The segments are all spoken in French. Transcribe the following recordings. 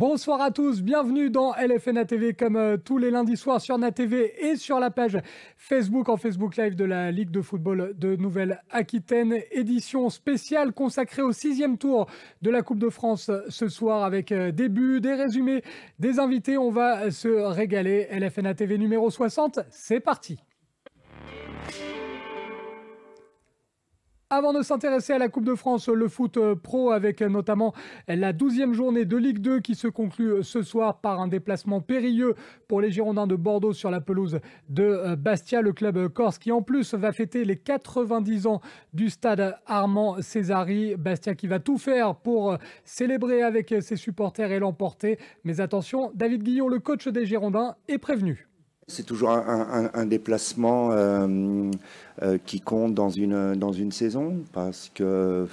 Bonsoir à tous, bienvenue dans LFN TV comme tous les lundis soirs sur NatTV et sur la page Facebook en Facebook Live de la Ligue de football de Nouvelle-Aquitaine. Édition spéciale consacrée au 6e tour de la Coupe de France ce soir avec des buts, des résumés, des invités. On va se régaler. LFN TV numéro 60, c'est parti. Avant de s'intéresser à la Coupe de France, le foot pro avec notamment la 12e journée de Ligue 2 qui se conclut ce soir par un déplacement périlleux pour les Girondins de Bordeaux sur la pelouse de Bastia. Le club corse qui en plus va fêter les 90 ans du stade Armand Césari. Bastia qui va tout faire pour célébrer avec ses supporters et l'emporter. Mais attention, David Guillon, le coach des Girondins, est prévenu. C'est toujours un déplacement qui compte dans une saison parce que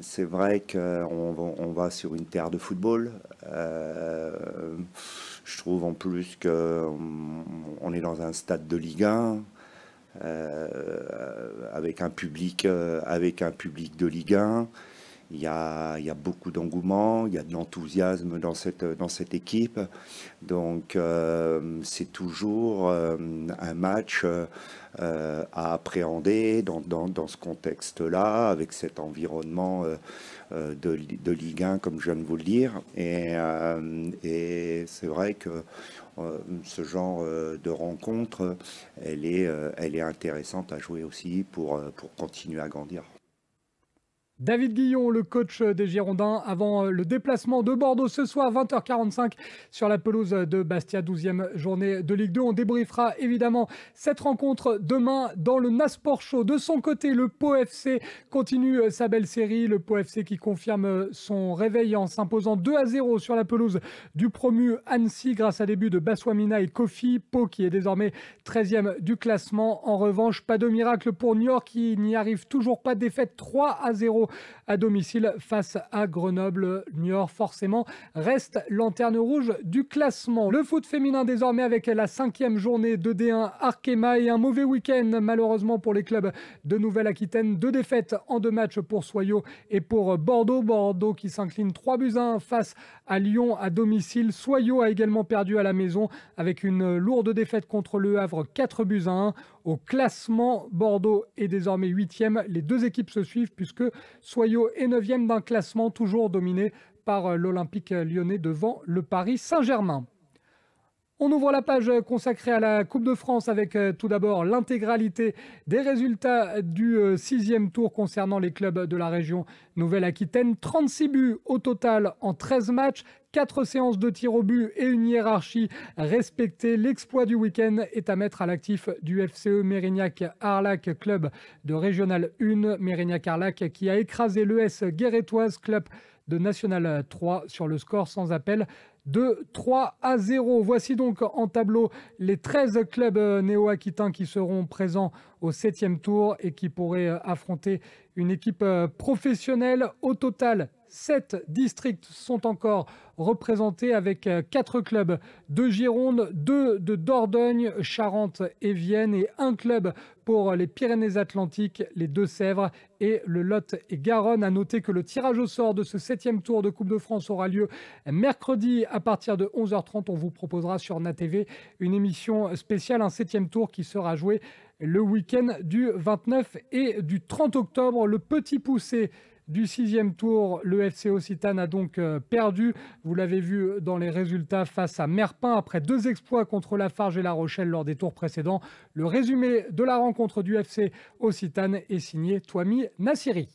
c'est vrai qu'on va sur une terre de football. Je trouve en plus qu'on est dans un stade de Ligue 1 avec un public de Ligue 1. Il y a beaucoup d'engouement, il y a de l'enthousiasme dans cette équipe. Donc c'est toujours un match à appréhender dans ce contexte-là, avec cet environnement de Ligue 1, comme je viens de vous le dire. Et c'est vrai que ce genre de rencontre, elle est intéressante à jouer aussi pour continuer à grandir. David Guillon, le coach des Girondins, avant le déplacement de Bordeaux ce soir, 20h45 sur la pelouse de Bastia, 12e journée de Ligue 2. On débriefera évidemment cette rencontre demain dans le Nasport Show. De son côté, le Pau FC continue sa belle série. Le Pau FC qui confirme son réveil en s'imposant 2-0 sur la pelouse du promu Annecy grâce à des buts de Baswamina et Kofi. Pau qui est désormais 13e du classement. En revanche, pas de miracle pour Niort qui n'y arrive toujours pas. Défaite 3-0 à domicile face à Grenoble. Niort forcément reste lanterne rouge du classement. Le foot féminin désormais avec la 5e journée de D1 Arkema et un mauvais week-end malheureusement pour les clubs de Nouvelle-Aquitaine. 2 défaites en 2 matchs pour Soyaux et pour Bordeaux. Bordeaux qui s'incline 3-1 face à Lyon à domicile. Soyaux a également perdu à la maison avec une lourde défaite contre Le Havre 4-1. Au classement, Bordeaux est désormais 8e. Les 2 équipes se suivent puisque Soyaux est 9e d'un classement toujours dominé par l'Olympique lyonnais devant le Paris Saint-Germain. On ouvre la page consacrée à la Coupe de France avec tout d'abord l'intégralité des résultats du 6e tour concernant les clubs de la région Nouvelle-Aquitaine. 36 buts au total en 13 matchs, 4 séances de tir au but et une hiérarchie respectée. L'exploit du week-end est à mettre à l'actif du FCE Mérignac-Arlac, club de Régional 1. Mérignac-Arlac qui a écrasé l'ES Guérétoise, club de National 3 sur le score sans appel de 3-0. Voici donc en tableau les 13 clubs néo-aquitains qui seront présents au 7e tour et qui pourraient affronter une équipe professionnelle. Au total, 7 districts sont encore représentés avec 4 clubs de Gironde, 2 de Dordogne, Charente et Vienne et un club pour les Pyrénées-Atlantiques, les Deux-Sèvres et le Lot et Garonne. À noter que le tirage au sort de ce 7e tour de Coupe de France aura lieu mercredi à partir de 11h30. On vous proposera sur NatTV une émission spéciale, un 7e tour qui sera joué le week-end du 29 et du 30 octobre. Le petit poussé du 6e tour, le FC Occitane a donc perdu. Vous l'avez vu dans les résultats face à Merpin après 2 exploits contre Lafarge et La Rochelle lors des tours précédents. Le résumé de la rencontre du FC Occitane est signé Twami Nassiri.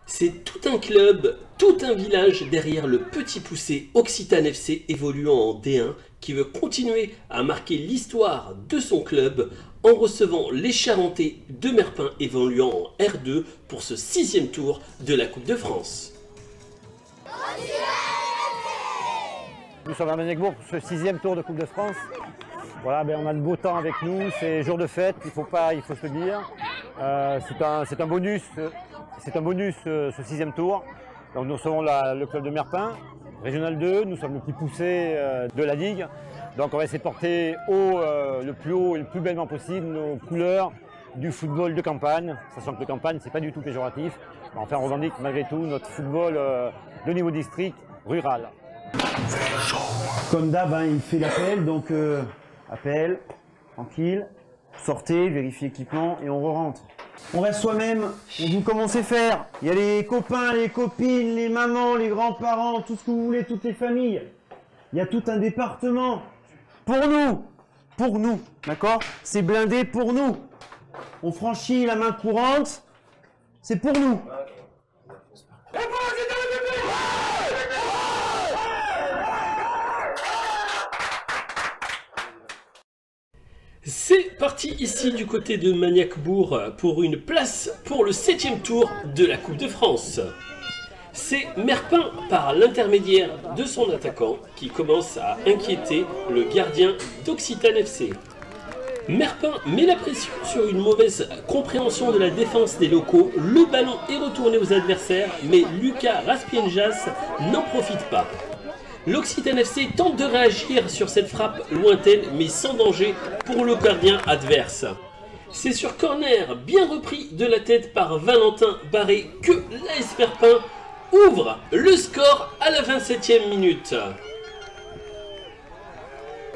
C'est tout un club, tout un village derrière le petit poussé Occitane FC évoluant en D1 qui veut continuer à marquer l'histoire de son club en recevant les Charentais de Merpin évoluant en R2 pour ce 6e tour de la Coupe de France. Nous sommes à Magnecbourg pour ce 6e tour de Coupe de France. Voilà, on a le beau temps avec nous, c'est jour de fête, il faut se le dire. C'est un bonus ce 6e tour. Donc nous recevons le club de Merpin, Régional 2, nous sommes le plus poussé de la Ligue. Donc on va essayer de porter le plus haut et le plus bellement possible nos couleurs du football de campagne, sachant que le campagne c'est pas du tout péjoratif. Enfin on revendique malgré tout notre football de niveau district rural. Comme d'hab, hein, il fait l'appel, donc appel, tranquille, sortez, vérifiez l'équipement et on re-rentre. On reste soi-même, on joue comme on sait faire. Il y a les copains, les copines, les mamans, les grands-parents, tout ce que vous voulez, toutes les familles. Il y a tout un département pour nous, d'accord? C'est blindé pour nous. On franchit la main courante, c'est pour nous. C'est parti ici du côté de Maniac-Bourg pour une place pour le 7e tour de la Coupe de France. C'est Merpin par l'intermédiaire de son attaquant qui commence à inquiéter le gardien d'Occitane FC. Merpin met la pression sur une mauvaise compréhension de la défense des locaux. Le ballon est retourné aux adversaires, mais Lucas Raspienjas n'en profite pas. L'Occitane FC tente de réagir sur cette frappe lointaine, mais sans danger pour le gardien adverse. C'est sur corner, bien repris de la tête par Valentin Barré, que l'AS Merpin ouvre le score à la 27e minute.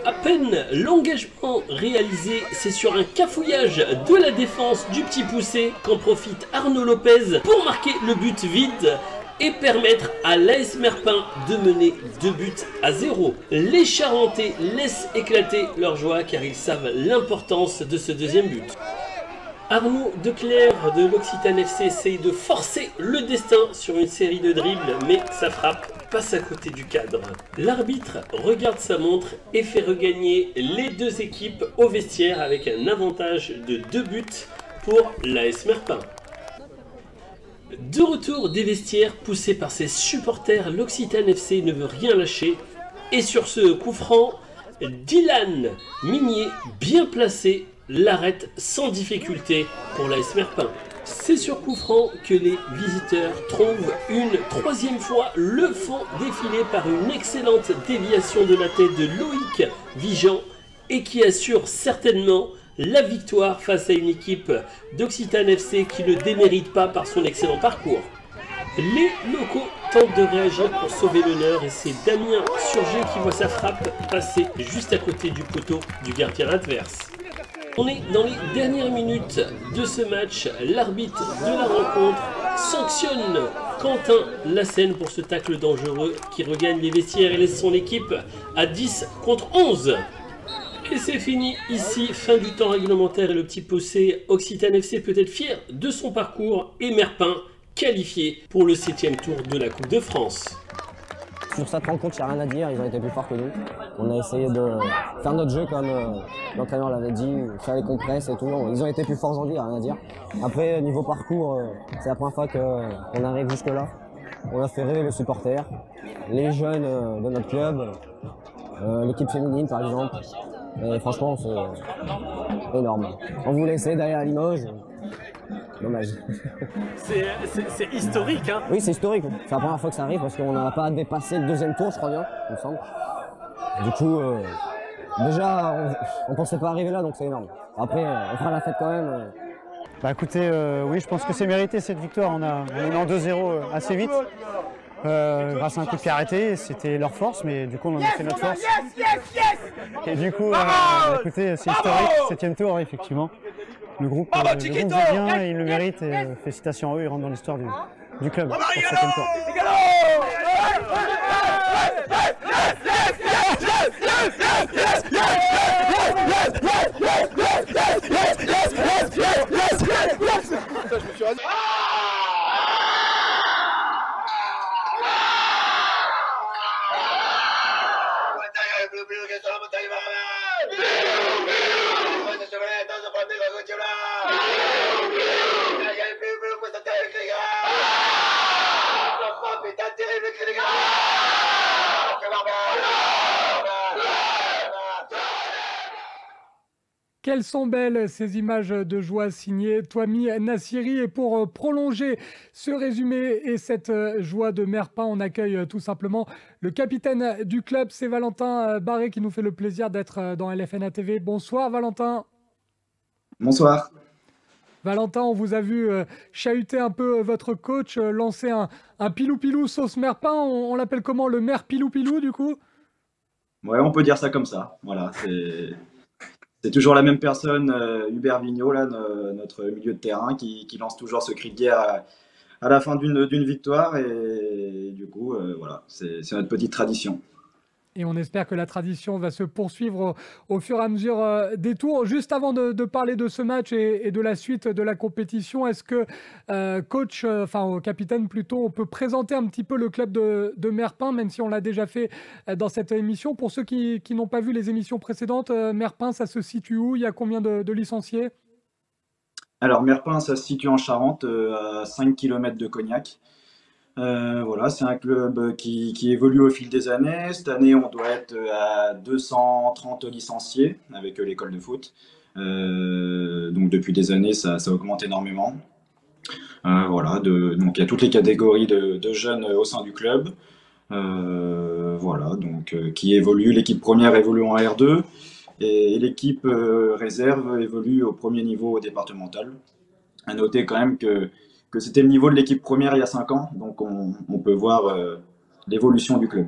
À peine l'engagement réalisé, c'est sur un cafouillage de la défense du Petit Poucet qu'en profite Arnaud Lopez pour marquer le but vide et permettre à l'AS Merpin de mener 2-0. Les Charentais laissent éclater leur joie car ils savent l'importance de ce deuxième but. Arnaud Declerc de l'Occitane FC essaye de forcer le destin sur une série de dribbles, mais sa frappe passe à côté du cadre. L'arbitre regarde sa montre et fait regagner les deux équipes au vestiaire avec un avantage de 2 buts pour l'AS Merpin. De retour des vestiaires, poussé par ses supporters, l'Occitane FC ne veut rien lâcher. Et sur ce coup franc, Dylan Minier, bien placé, l'arrête sans difficulté pour l'AS Merpin. C'est sur coup franc que les visiteurs trouvent une 3e fois le fond défilé par une excellente déviation de la tête de Loïc Vigeant et qui assure certainement la victoire face à une équipe d'Occitane FC qui ne démérite pas par son excellent parcours. Les locaux tentent de réagir pour sauver l'honneur et c'est Damien Surgé qui voit sa frappe passer juste à côté du poteau du gardien adverse. On est dans les dernières minutes de ce match. L'arbitre de la rencontre sanctionne Quentin Lassène pour ce tacle dangereux qui regagne les vestiaires et laisse son équipe à 10 contre 11. Et c'est fini ici, fin du temps réglementaire et le Petit Poucet. Occitane FC peut être fier de son parcours et Merpin qualifié pour le 7e tour de la Coupe de France. Sur cette rencontre, il n'y a rien à dire, ils ont été plus forts que nous. On a essayé de faire notre jeu comme l'entraîneur l'avait dit, faire les compresses et tout. Ils ont été plus forts aujourd'hui, il n'y a rien à dire. Après, niveau parcours, c'est la première fois qu'on arrive jusque-là. On a fait rêver les supporters, les jeunes de notre club, l'équipe féminine par exemple. Et franchement, c'est énorme. On voulait essayer d'aller à Limoges. Dommage. C'est historique, hein? Oui, c'est historique. C'est la première fois que ça arrive parce qu'on n'a pas dépassé le 2e tour, je crois bien, il me semble. Du coup, déjà, on pensait pas arriver là, donc c'est énorme. Après, on fera la fête quand même. Bah écoutez, oui, je pense que c'est mérité cette victoire. On est en 2-0 assez vite. Grâce à un coup de pied arrêté, c'était leur force, mais du coup on en a fait notre force. Et du coup, écoutez, c'est historique, 7e tour, effectivement. Le groupe va bien et il le mérite. Et, félicitations à eux, ils rentrent dans l'histoire du club pour ce 7e tour. Quelles sont belles ces images de joie signées Touami Nassiri. Et pour prolonger ce résumé et cette joie de Merpin, on accueille tout simplement le capitaine du club, c'est Valentin Barré qui nous fait le plaisir d'être dans LFNA TV. Bonsoir Valentin. Bonsoir. Valentin, on vous a vu chahuter un peu votre coach, lancer un pilou-pilou sauce Merpin. On l'appelle comment? Le maire pilou-pilou, du coup? Ouais, on peut dire ça comme ça. Voilà, c'est toujours la même personne, Hubert Vigneault, là, notre milieu de terrain, qui lance toujours ce cri de guerre à la fin d'une victoire. Et du coup, voilà, c'est notre petite tradition. Et on espère que la tradition va se poursuivre au fur et à mesure des tours. Juste avant de parler de ce match et de la suite de la compétition, est-ce que coach, enfin capitaine plutôt, on peut présenter un petit peu le club de Merpin, même si on l'a déjà fait dans cette émission. Pour ceux qui n'ont pas vu les émissions précédentes, Merpin, ça se situe où? Il y a combien de licenciés? Alors, Merpin, ça se situe en Charente, à 5 km de Cognac. Voilà, c'est un club qui évolue au fil des années. Cette année, on doit être à 230 licenciés avec l'école de foot. Donc depuis des années, ça augmente énormément. Voilà, donc il y a toutes les catégories de jeunes au sein du club. Voilà, donc qui évolue. L'équipe première évolue en R2 et l'équipe réserve évolue au premier niveau départemental. À noter quand même que c'était le niveau de l'équipe première il y a 5 ans, donc on peut voir l'évolution du club.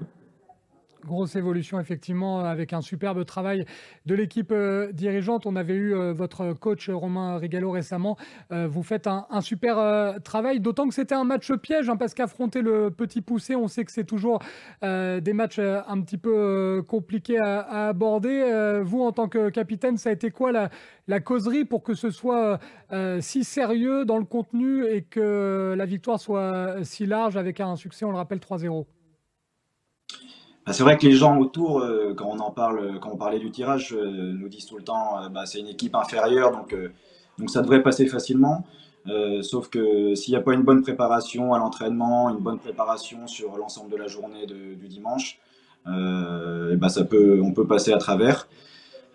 Grosse évolution, effectivement, avec un superbe travail de l'équipe dirigeante. On avait eu votre coach Romain Rigalo récemment. Vous faites un super travail, d'autant que c'était un match piège, hein, parce qu'affronter le Petit Poucet, on sait que c'est toujours des matchs un petit peu compliqués à aborder. Vous, en tant que capitaine, ça a été quoi la causerie pour que ce soit si sérieux dans le contenu et que la victoire soit si large avec un succès, on le rappelle, 3-0? C'est vrai que les gens autour, quand on en parle, quand on parlait du tirage, nous disent tout le temps, c'est une équipe inférieure, donc ça devrait passer facilement. Sauf que s'il n'y a pas une bonne préparation à l'entraînement, une bonne préparation sur l'ensemble de la journée du dimanche, on peut passer à travers.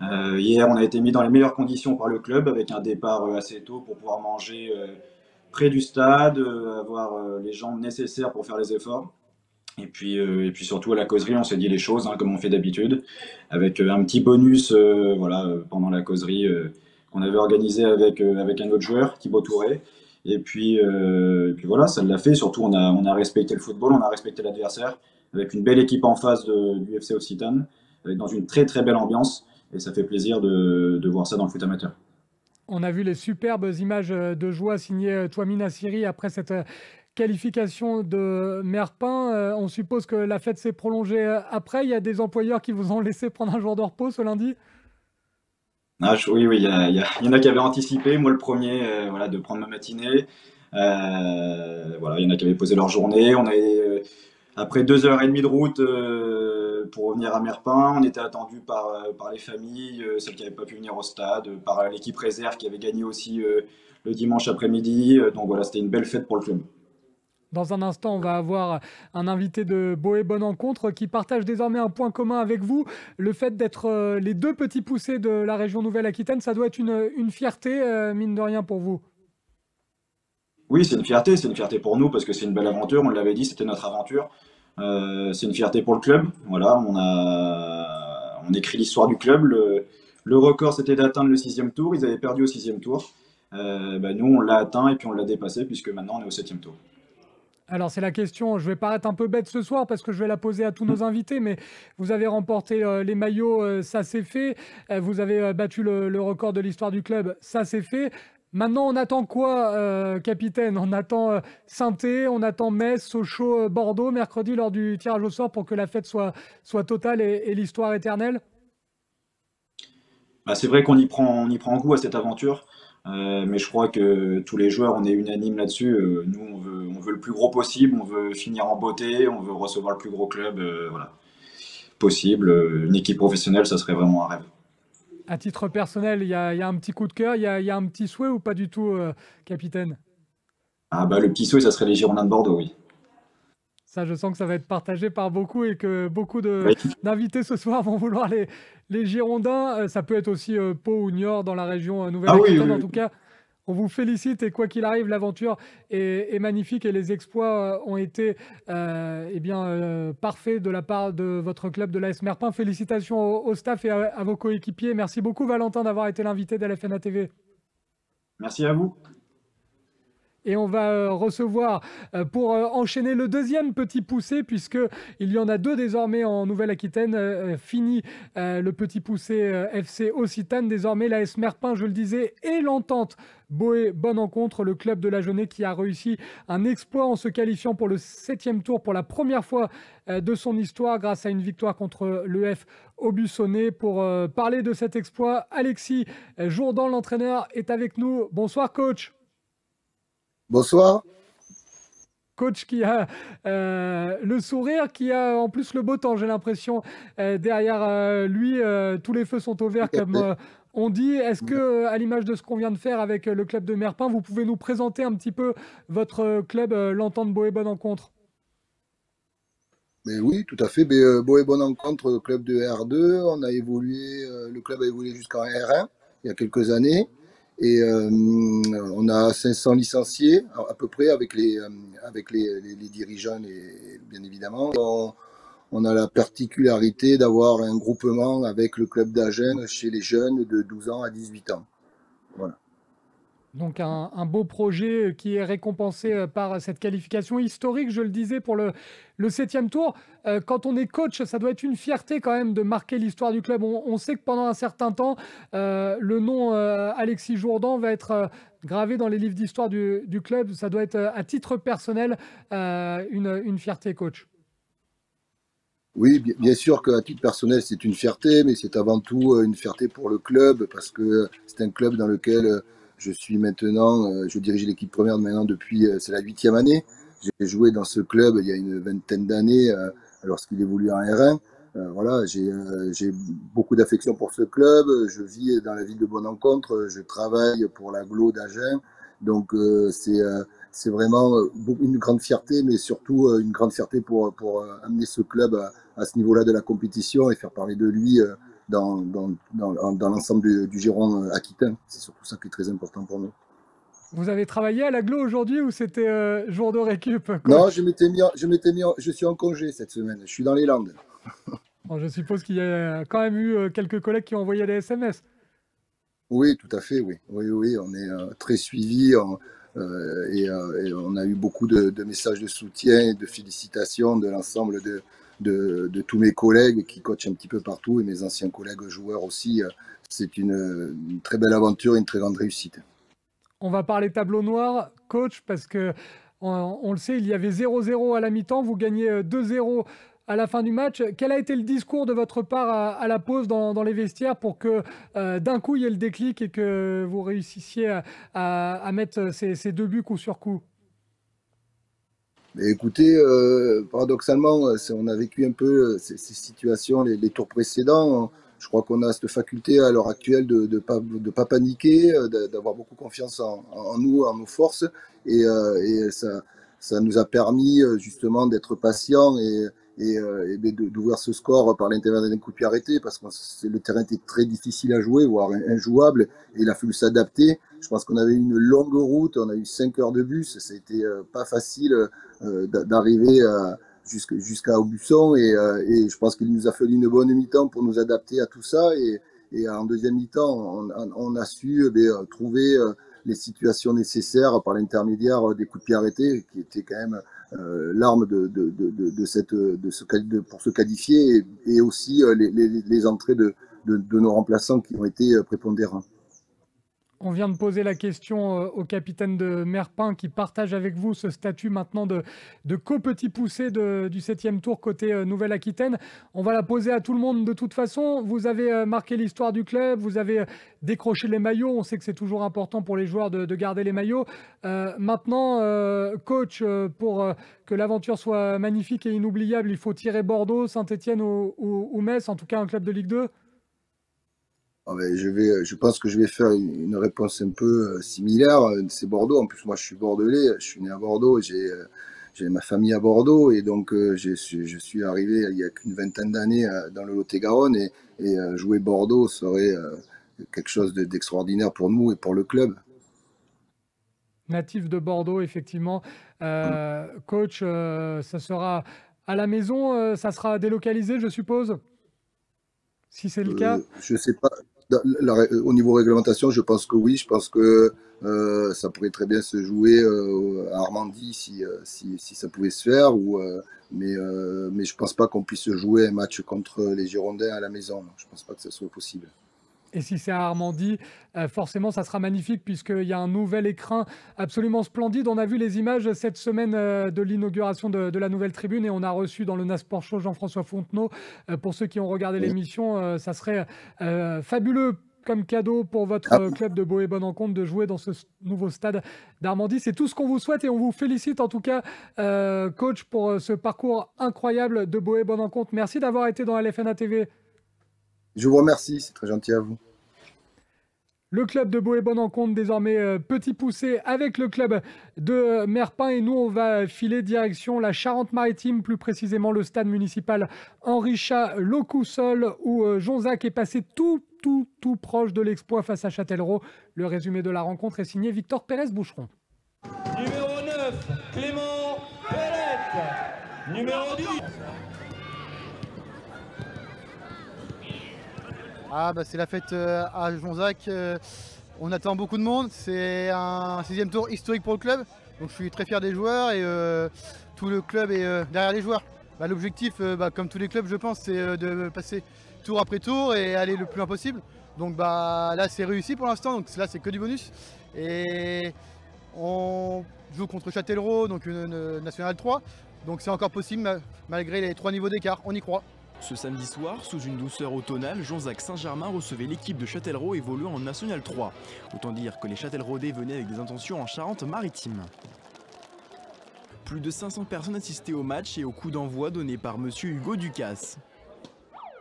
Hier, on a été mis dans les meilleures conditions par le club avec un départ assez tôt pour pouvoir manger près du stade, avoir les jambes nécessaires pour faire les efforts. Et puis surtout à la causerie, on s'est dit les choses, hein, comme on fait d'habitude, avec un petit bonus pendant la causerie qu'on avait organisé avec un autre joueur, Thibaut Touré. Et puis voilà, ça l'a fait. Surtout, on a respecté le football, on a respecté l'adversaire, avec une belle équipe en face du FC Occitane, dans une très très belle ambiance. Et ça fait plaisir de voir ça dans le foot amateur. On a vu les superbes images de joie signées Touamine Assiri après cette qualification de Merpin. On suppose que la fête s'est prolongée après. Il y a des employeurs qui vous ont laissé prendre un jour de repos ce lundi? Oui, il y en a qui avaient anticipé. Moi, le premier, de prendre ma matinée. Il y en a qui avaient posé leur journée. On avait, après 2h30 de route pour revenir à Merpin, on était attendu par les familles, celles qui n'avaient pas pu venir au stade, par l'équipe réserve qui avait gagné aussi le dimanche après-midi. Donc voilà, c'était une belle fête pour le club. Dans un instant, on va avoir un invité de Boé Bonne Rencontre qui partage désormais un point commun avec vous. Le fait d'être les deux petits poussés de la région Nouvelle-Aquitaine, ça doit être une fierté, mine de rien, pour vous. Oui, c'est une fierté pour nous parce que c'est une belle aventure. On l'avait dit, c'était notre aventure. C'est une fierté pour le club. Voilà, on écrit l'histoire du club. Le record, c'était d'atteindre le 6e tour. Ils avaient perdu au 6e tour. Nous, on l'a atteint et puis on l'a dépassé puisque maintenant, on est au 7e tour. Alors c'est la question, je vais paraître un peu bête ce soir parce que je vais la poser à tous nos invités, mais vous avez remporté les maillots, ça c'est fait. Vous avez battu le record de l'histoire du club, ça c'est fait. Maintenant, on attend quoi, capitaine? On attend Saint-Étienne, on attend Metz, Sochaux, Bordeaux, mercredi lors du tirage au sort pour que la fête soit totale et l'histoire éternelle? C'est vrai qu'on y prend goût à cette aventure. Mais je crois que tous les joueurs, on est unanimes là-dessus. Nous, on veut le plus gros possible, on veut finir en beauté, on veut recevoir le plus gros club possible. Une équipe professionnelle, ça serait vraiment un rêve. À titre personnel, il y a un petit coup de cœur, il y a un petit souhait ou pas du tout, capitaine? Le petit souhait, ça serait les Girondins de Bordeaux, oui. Ça, je sens que ça va être partagé par beaucoup et que beaucoup d'invités ce soir vont vouloir les Girondins. Ça peut être aussi Pau ou Niort dans la région Nouvelle-Aquitaine. En tout cas, on vous félicite et quoi qu'il arrive, l'aventure est magnifique et les exploits ont été parfaits de la part de votre club de l'AS Merpin. Félicitations au staff et à vos coéquipiers. Merci beaucoup, Valentin, d'avoir été l'invité d'LFNA TV. Merci à vous. Et on va recevoir, pour enchaîner le deuxième petit poussé, puisqu'il y en a deux désormais en Nouvelle-Aquitaine. Fini le petit poussé FC Occitane. Désormais, l'AS Merpin, je le disais, et l'Entente Boé Bonne Rencontre, le club de la Jeunesse qui a réussi un exploit en se qualifiant pour le 7e tour pour la première fois de son histoire grâce à une victoire contre l'EF Aubusson. Pour parler de cet exploit, Alexis Jourdan, l'entraîneur, est avec nous. Bonsoir, coach. Bonsoir. Coach qui a le sourire, qui a en plus le beau temps, j'ai l'impression. Derrière lui, tous les feux sont au vert, comme on dit. Est-ce que, à l'image de ce qu'on vient de faire avec le club de Merpin, vous pouvez nous présenter un petit peu votre club, l'Entente Boé Bonne Rencontre? Mais oui, tout à fait. Boé Bonne Rencontre, club de R2. On a évolué, le club a évolué jusqu'en R1 il y a quelques années. Et on a 500 licenciés à peu près avec les dirigeants, bien évidemment. On a la particularité d'avoir un groupement avec le club d'Agen chez les jeunes de 12 ans à 18 ans. Voilà. Donc un beau projet qui est récompensé par cette qualification historique, je le disais, pour le 7e tour. Quand on est coach, ça doit être une fierté quand même de marquer l'histoire du club. On sait que pendant un certain temps, le nom Alexis Jourdan va être gravé dans les livres d'histoire du club. Ça doit être à titre personnel une fierté, coach. Oui, bien sûr qu'à titre personnel, c'est une fierté, mais c'est avant tout une fierté pour le club, parce que c'est un club dans lequel je suis maintenant, je dirige l'équipe première maintenant depuis, c'est la 8e année. J'ai joué dans ce club il y a une vingtaine d'années, lorsqu'il évoluait en R1. Voilà, j'ai beaucoup d'affection pour ce club. Je vis dans la ville de Bonne Rencontre. Je travaille pour l'agglo d'Agen. Donc c'est vraiment une grande fierté, mais surtout une grande fierté pour amener ce club à ce niveau-là de la compétition et faire parler de lui dans l'ensemble du giron aquitaine. C'est surtout ça qui est très important pour nous. Vous avez travaillé à l'agglo aujourd'hui ou c'était jour de récup, coach? Non, je suis en congé cette semaine. Je suis dans les Landes. Bon, je suppose qu'il y a quand même eu quelques collègues qui ont envoyé des SMS. Oui, tout à fait, oui. Oui, on est très suivis et on a eu beaucoup de messages de soutien et de félicitations de l'ensemble de tous mes collègues qui coachent un petit peu partout et mes anciens collègues joueurs aussi. C'est une très belle aventure, une très grande réussite. On va parler tableau noir, coach, parce que on le sait, il y avait 0-0 à la mi-temps, vous gagnez 2-0 à la fin du match. Quel a été le discours de votre part à la pause dans les vestiaires pour que d'un coup il y ait le déclic et que vous réussissiez à mettre ces deux buts coup sur coup? Mais écoutez, paradoxalement, on a vécu un peu ces situations les tours précédents. Je crois qu'on a cette faculté à l'heure actuelle de ne pas paniquer, d'avoir beaucoup confiance en nous, en nos forces. Et ça nous a permis justement d'être patients et d'ouvrir ce score par l'intermédiaire d'un coup de pied arrêté, parce que le terrain était très difficile à jouer, voire injouable, et il a fallu s'adapter. Je pense qu'on avait une longue route, on a eu 5 heures de bus, ça a été pas facile d'arriver jusqu'à Aubusson, et je pense qu'il nous a fallu une bonne mi-temps pour nous adapter à tout ça, et en deuxième mi-temps, on a su trouver les situations nécessaires par l'intermédiaire des coups de pied arrêtés, qui étaient quand même l'arme pour se qualifier, et aussi les entrées de nos remplaçants qui ont été prépondérants. On vient de poser la question au capitaine de Merpin qui partage avec vous ce statut maintenant de co-petit poussé du 7e tour côté Nouvelle-Aquitaine. On va la poser à tout le monde de toute façon. Vous avez marqué l'histoire du club, vous avez décroché les maillots. On sait que c'est toujours important pour les joueurs de garder les maillots. Maintenant, coach, pour que l'aventure soit magnifique et inoubliable, il faut tirer Bordeaux, Saint-Etienne ou Metz, en tout cas un club de Ligue 2. Je pense que je vais faire une réponse un peu similaire. C'est Bordeaux. En plus, moi, je suis bordelais. Je suis né à Bordeaux. J'ai ma famille à Bordeaux. Et donc, je suis arrivé il y a qu'une vingtaine d'années dans le Lot-et-Garonne. Et jouer Bordeaux serait quelque chose d'extraordinaire pour nous et pour le club. Natif de Bordeaux, effectivement. Coach, ça sera à la maison. Ça sera délocalisé, je suppose, si c'est le cas. Je sais pas. Au niveau réglementation, je pense que oui. Je pense que ça pourrait très bien se jouer à Armandie si ça pouvait se faire. Mais je pense pas qu'on puisse jouer un match contre les Girondins à la maison. Non. Je pense pas que ce soit possible. Et si c'est à Armandie, forcément, ça sera magnifique puisqu'il y a un nouvel écrin absolument splendide. On a vu les images cette semaine de l'inauguration de la nouvelle tribune et on a reçu dans le Nasport Show Jean-François Fontenot. Pour ceux qui ont regardé l'émission, ça serait fabuleux comme cadeau pour votre club de Boë-Bonencontre de jouer dans ce nouveau stade d'Armandie. C'est tout ce qu'on vous souhaite et on vous félicite en tout cas, coach, pour ce parcours incroyable de Boë-Bonencontre. Merci d'avoir été dans LFNA TV. Je vous remercie, c'est très gentil à vous. Le club de Boë-Bonencontre, désormais petit poussé avec le club de Merpin. Et nous, on va filer direction la Charente-Maritime, plus précisément le stade municipal Henri-Chat Locoussol, où Jonzac est passé tout proche de l'exploit face à Châtellerault. Le résumé de la rencontre est signé Victor Pérez-Boucheron. Numéro 9, Clément Pellette. Numéro 10. C'est la fête à Jonzac. On attend beaucoup de monde. C'est un 6e tour historique pour le club. Donc je suis très fier des joueurs et tout le club est derrière les joueurs. L'objectif, comme tous les clubs, je pense, c'est de passer tour après tour et aller le plus loin possible. Donc là, c'est réussi pour l'instant. Donc là, c'est que du bonus. Et on joue contre Châtellerault, donc une Nationale 3. Donc c'est encore possible malgré les 3 niveaux d'écart. On y croit. Ce samedi soir, sous une douceur automnale, Jonzac Saint-Germain recevait l'équipe de Châtellerault évoluant en National 3. Autant dire que les Châtelleraudais venaient avec des intentions en Charente-Maritime. Plus de 500 personnes assistaient au match et au coup d'envoi donné par monsieur Hugo Ducasse.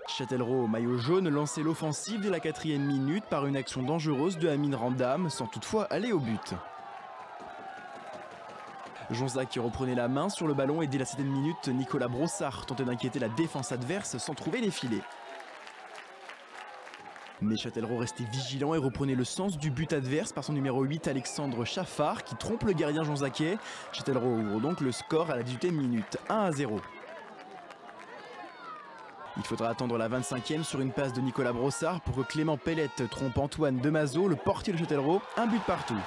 Châtellerault, maillot jaune, lançait l'offensive dès la 4e minute par une action dangereuse de Amine Randam, sans toutefois aller au but. Jonzac qui reprenait la main sur le ballon et dès la 7e minute, Nicolas Brossard tentait d'inquiéter la défense adverse sans trouver les filets. Mais Châtellerault restait vigilant et reprenait le sens du but adverse par son numéro 8 Alexandre Chaffard qui trompe le gardien jonzacais. Châtellerault ouvre donc le score à la 18e minute, 1-0. Il faudra attendre la 25e sur une passe de Nicolas Brossard pour que Clément Pellette trompe Antoine Demazo, le portier de Châtellerault, un but partout.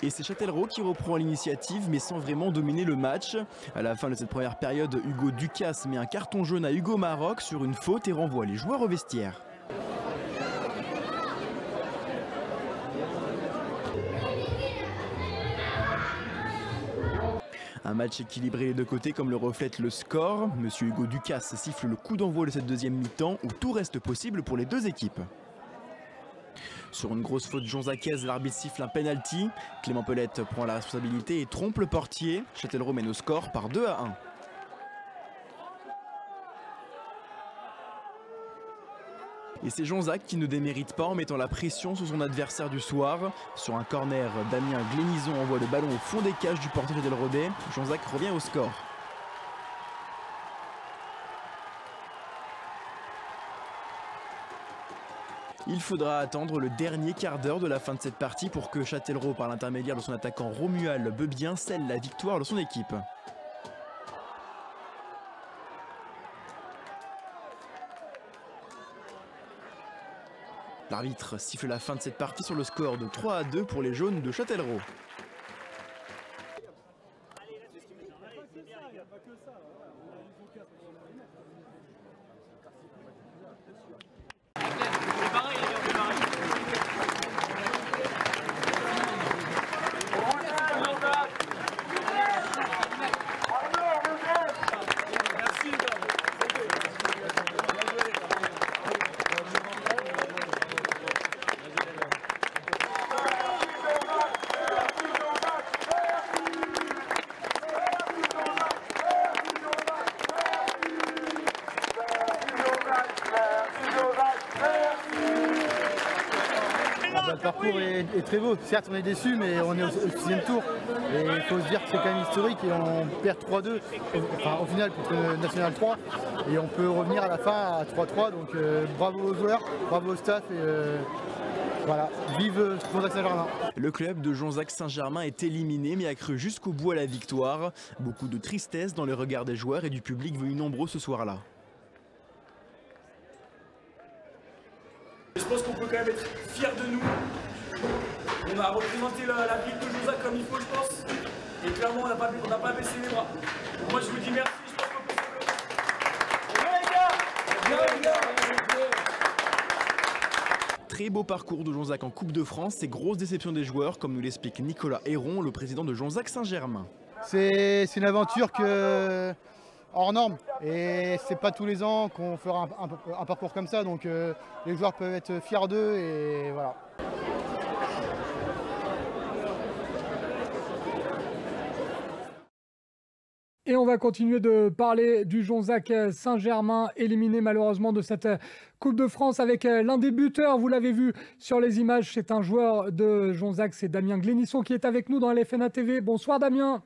Et c'est Châtellerault qui reprend l'initiative mais sans vraiment dominer le match. À la fin de cette première période, Hugo Ducasse met un carton jaune à Hugo Maroc sur une faute et renvoie les joueurs au vestiaire. Un match équilibré des deux côtés comme le reflète le score. Monsieur Hugo Ducasse siffle le coup d'envoi de cette deuxième mi-temps où tout reste possible pour les deux équipes. Sur une grosse faute jonzacaise, l'arbitre siffle un penalty. Clément Pellette prend la responsabilité et trompe le portier. Châtellerault mène au score par 2-1. Et c'est Jonzac qui ne démérite pas en mettant la pression sur son adversaire du soir. Sur un corner, Damien Glénison envoie le ballon au fond des cages du portier châtelleraudais. Jonzac revient au score. Il faudra attendre le dernier quart d'heure de la fin de cette partie pour que Châtellerault, par l'intermédiaire de son attaquant Romuald Beubien, scelle la victoire de son équipe. L'arbitre siffle la fin de cette partie sur le score de 3-2 pour les jaunes de Châtellerault. Le parcours est très beau. Certes, on est déçus, mais on est au 6e tour. Et il faut se dire que c'est quand même historique et on perd 3-2 au final contre National 3. Et on peut revenir à la fin à 3-3. Donc bravo aux joueurs, bravo au staff Voilà, vive Jonzac Saint-Germain. Le club de Jonzac-Saint-Germain est éliminé mais a cru jusqu'au bout à la victoire. Beaucoup de tristesse dans les regards des joueurs et du public venu nombreux ce soir-là. Je pense qu'on peut quand même être fiers de nous. On a représenté la ville de Jonzac comme il faut, je pense. Et clairement, on n'a pas baissé les bras. Moi, je vous dis merci. Je pense qu'on peut Très beau parcours de Jonzac en Coupe de France et grosse déception des joueurs, comme nous l'explique Nicolas Héron, le président de Jonzac-Saint-Germain. C'est une aventure hors norme et c'est pas tous les ans qu'on fera un parcours comme ça, donc les joueurs peuvent être fiers d'eux et voilà. Et on va continuer de parler du Jonzac Saint-Germain, éliminé malheureusement de cette Coupe de France avec l'un des buteurs. Vous l'avez vu sur les images, c'est un joueur de Jonzac, c'est Damien Glénisson qui est avec nous dans LFNA TV. Bonsoir Damien.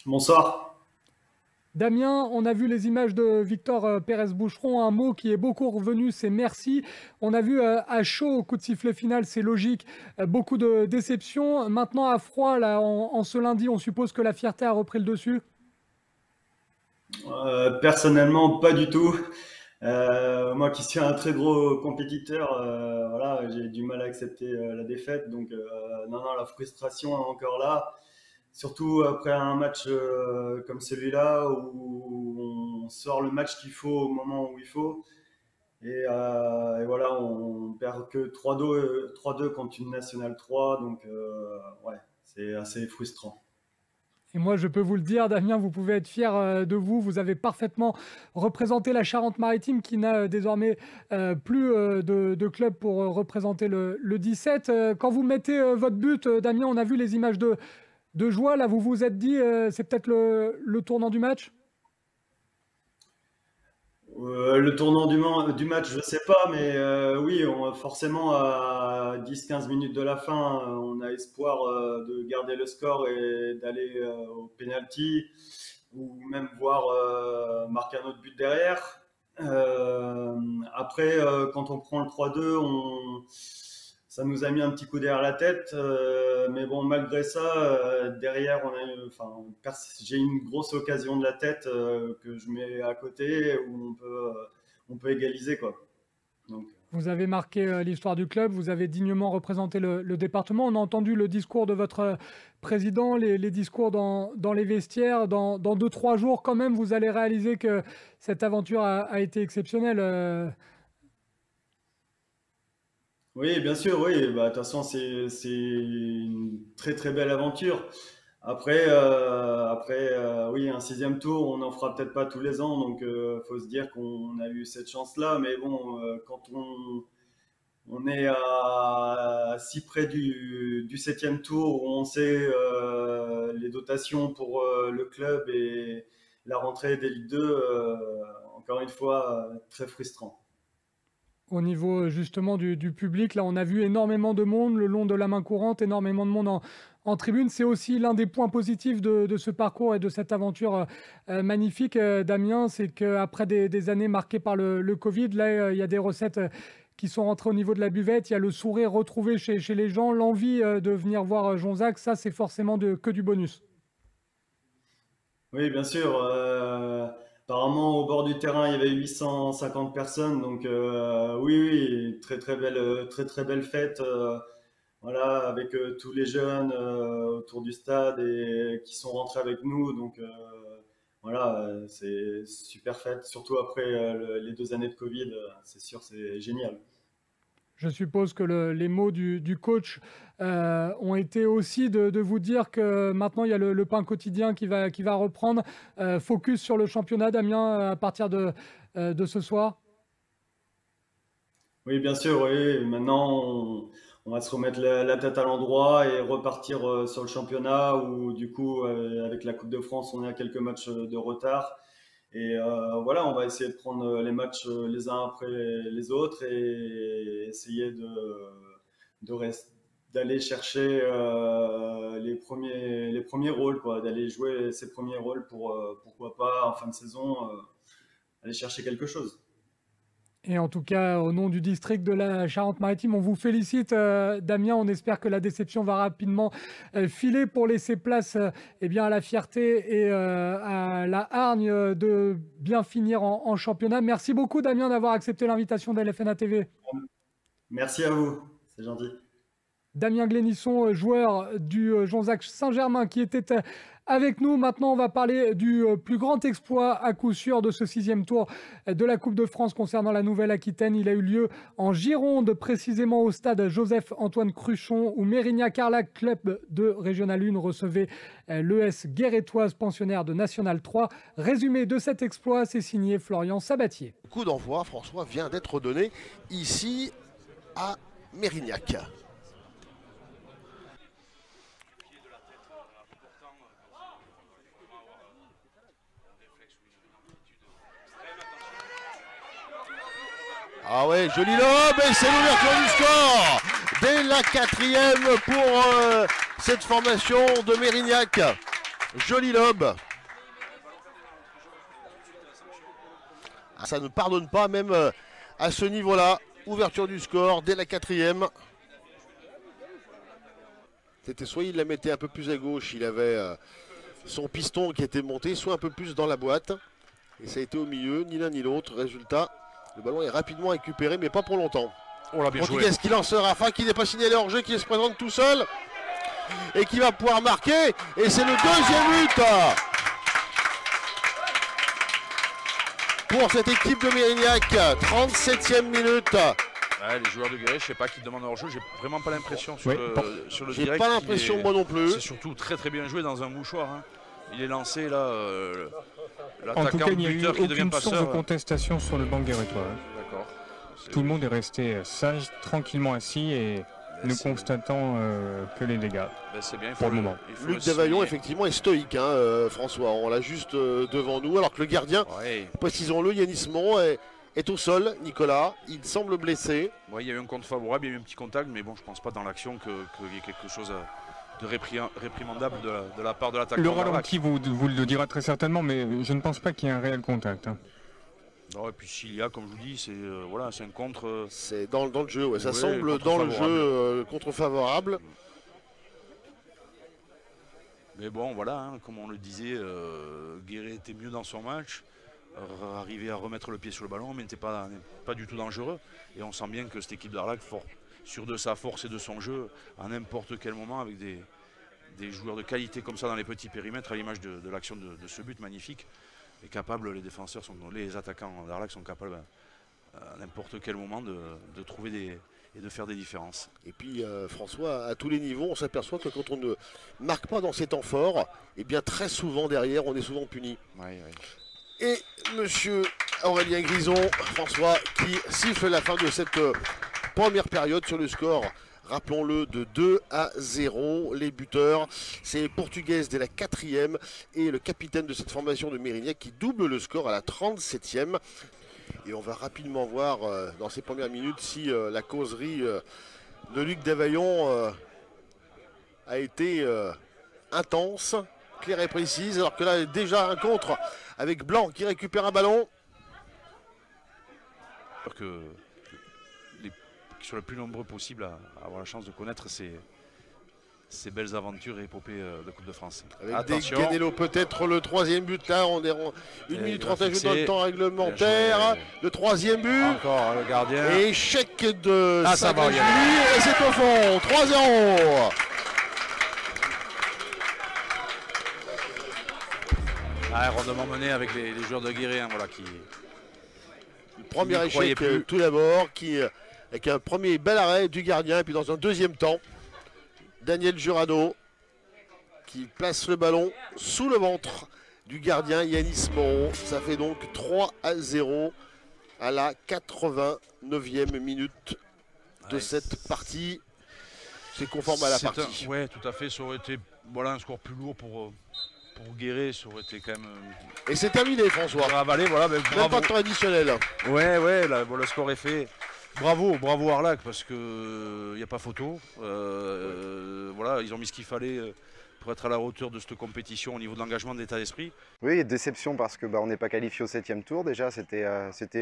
Bonsoir. Damien, on a vu les images de Victor Pérez-Boucheron. Un mot qui est beaucoup revenu, c'est merci. On a vu à chaud au coup de sifflet final, c'est logique, beaucoup de déception. Maintenant à froid, là, en ce lundi, on suppose que la fierté a repris le dessus. Personnellement, pas du tout. Moi qui suis un très gros compétiteur, voilà, j'ai du mal à accepter la défaite. Donc, non, la frustration est encore là. Surtout après un match comme celui-là où on sort le match qu'il faut au moment où il faut. Et voilà, on perd que 3-2 contre une Nationale 3. Donc, ouais, c'est assez frustrant. Et moi, je peux vous le dire, Damien, vous pouvez être fier de vous. Vous avez parfaitement représenté la Charente-Maritime qui n'a désormais plus de club pour représenter le 17. Quand vous mettez votre but, Damien, on a vu les images de joie. Là, vous vous êtes dit, c'est peut-être le tournant du match ? Le tournant du match, je ne sais pas, mais oui, forcément, à 10-15 minutes de la fin, on a espoir de garder le score et d'aller au penalty ou même voir marquer un autre but derrière. Après, quand on prend le 3-2, ça nous a mis un petit coup derrière la tête, mais bon, malgré ça, derrière, j'ai une grosse occasion de la tête que je mets à côté où on peut égaliser, quoi. Donc, vous avez marqué l'histoire du club, vous avez dignement représenté le département. On a entendu le discours de votre président, les discours dans les vestiaires. Dans 2-3 jours, quand même, vous allez réaliser que cette aventure a été exceptionnelle. Oui, bien sûr, oui. Bah, de toute façon, c'est une très très belle aventure. Après, oui, un 6e tour, on n'en fera peut-être pas tous les ans, donc faut se dire qu'on a eu cette chance-là. Mais bon, quand on est si près du 7e tour, où on sait les dotations pour le club et la rentrée des Ligue 2, encore une fois, très frustrant. Au niveau justement du public, là on a vu énormément de monde le long de la main courante, énormément de monde en tribune. C'est aussi l'un des points positifs de ce parcours et de cette aventure magnifique, Damien, c'est qu'après des années marquées par le Covid, là il y a des recettes qui sont rentrées au niveau de la buvette, il y a le sourire retrouvé chez les gens, l'envie de venir voir Jonzac, ça c'est forcément que du bonus. Oui, bien sûr. Apparemment, au bord du terrain, il y avait 850 personnes. Donc, oui, très très belle fête. Voilà, avec tous les jeunes autour du stade et qui sont rentrés avec nous. Donc, voilà, c'est super fête. Surtout après les 2 années de Covid, c'est sûr, c'est génial. Je suppose que les mots du coach ont été aussi de vous dire que maintenant il y a le pain quotidien qui va reprendre. Focus sur le championnat, Damien, à partir de ce soir. Oui, bien sûr. Oui. Maintenant, on va se remettre la tête à l'endroit et repartir sur le championnat où, du coup, avec la Coupe de France, on est à quelques matchs de retard. Et voilà, on va essayer de prendre les matchs les uns après les autres et essayer d'aller chercher les premiers rôles, quoi, d'aller jouer ces premiers rôles pour pourquoi pas en fin de saison aller chercher quelque chose. Et en tout cas, au nom du district de la Charente-Maritime, on vous félicite, Damien. On espère que la déception va rapidement filer pour laisser place eh bien, à la fierté et à la hargne de bien finir en championnat. Merci beaucoup, Damien, d'avoir accepté l'invitation d'LFNA TV. Merci à vous, c'est gentil. Damien Glénisson, joueur du Jonzac Saint-Germain, qui était avec nous. Maintenant, on va parler du plus grand exploit à coup sûr de ce 6e tour de la Coupe de France concernant la Nouvelle-Aquitaine. Il a eu lieu en Gironde, précisément au stade Joseph-Antoine Cruchon, où Mérignac-Arlac, club de Régional 1, recevait l'ES Guérétoise, pensionnaire de National 3. Résumé de cet exploit, c'est signé Florian Sabatier. Le coup d'envoi, François, vient d'être donné ici à Mérignac. Ah ouais, joli lob et c'est l'ouverture du score dès la 4e pour cette formation de Mérignac. Joli lob. Ah, ça ne pardonne pas même à ce niveau-là. Ouverture du score dès la 4e. C'était soit il la mettait un peu plus à gauche, il avait son piston qui était monté, soit un peu plus dans la boîte. Et ça a été au milieu, ni l'un ni l'autre. Résultat, le ballon est rapidement récupéré, mais pas pour longtemps. On l'a bien joué. Rodriguez qui lance Rafa, qui n'est pas signalé hors jeu, qui se présente tout seul. Et qui va pouvoir marquer. Et c'est le 2e but pour cette équipe de Mérignac. 37e minute. Ouais, les joueurs de Guéret, je sais pas qui demandent hors jeu, j'ai vraiment pas l'impression sur le direct. J'ai pas l'impression moi non plus. C'est surtout très bien joué dans un mouchoir. Hein. Il est lancé là, en tout cas, il n'y a eu qui devient aucune passeur. source de contestation sur le banc guérétois. Hein. D'accord. Tout le monde est resté sage, tranquillement assis et ne constatant que les dégâts. C'est bien, pour le moment. Luc Davaillon effectivement est stoïque, hein, François. On l'a juste devant nous, alors que le gardien, précisons-le, Yanis Moreau est au sol. Nicolas, il semble blessé. Ouais, il y a eu un compte favorable, il y a eu un petit contact, mais bon, je pense pas dans l'action qu'il y ait quelque chose de réprimandable de la part de l'attaquant. Le ralenti vous le dira très certainement, mais je ne pense pas qu'il y ait un réel contact. Hein. Non, et puis s'il y a, comme je vous dis, c'est un contre. C'est dans le jeu, ouais, ça semble dans le jeu contre-favorable. Mais bon, voilà, hein, comme on le disait, Guéret était mieux dans son match, arrivait à remettre le pied sur le ballon, mais n'était pas du tout dangereux. Et on sent bien que cette équipe d'Arlac, sûre de sa force et de son jeu, à n'importe quel moment, avec des joueurs de qualité comme ça dans les petits périmètres, à l'image de l'action de ce but magnifique, est capable, les attaquants d'Arlac sont capables à n'importe quel moment de trouver et de faire des différences. Et puis François, à tous les niveaux, on s'aperçoit que quand on ne marque pas dans ces temps forts, et bien très souvent derrière, on est souvent puni. Ouais. Et monsieur Aurélien Grison, François, qui siffle la fin de cette première période sur le score, rappelons-le, de 2-0. Les buteurs, c'est Portugaise dès la 4e et le capitaine de cette formation de Mérignac qui double le score à la 37e. Et on va rapidement voir dans ces premières minutes si la causerie de Luc Davaillon a été intense, claire et précise, alors que là déjà un contre avec Blanc qui récupère un ballon. Que qui soient le plus nombreux possible à avoir la chance de connaître ces belles aventures et épopées de Coupe de France. Avec attention. Des Ganello peut-être le 3e but là, on est 1 minute 30 à jouer dans le temps réglementaire. Le 3e but. Encore le gardien. Et échec de Sagajuli et c'est au fond. 3-0. Rondement mené avec les joueurs de Guéret, hein, voilà, qui. Le premier échec tout d'abord, avec un premier bel arrêt du gardien, et puis dans un deuxième temps, Daniel Jurado qui place le ballon sous le ventre du gardien Yanis Moreau. Ça fait donc 3-0 à la 89e minute de cette partie. C'est conforme à la partie. Oui, tout à fait. Ça aurait été un score plus lourd pour Guéret, ça aurait été quand même. Et c'est terminé, François. Avalé, voilà. Même pas de temps additionnel. Ouais, le score est fait. Bravo Arlac, parce qu'il n'y a pas photo. Voilà, ils ont mis ce qu'il fallait pour être à la hauteur de cette compétition au niveau de l'engagement, de l'état d'esprit. Oui, déception parce que on n'est pas qualifié au 7e tour déjà, c'était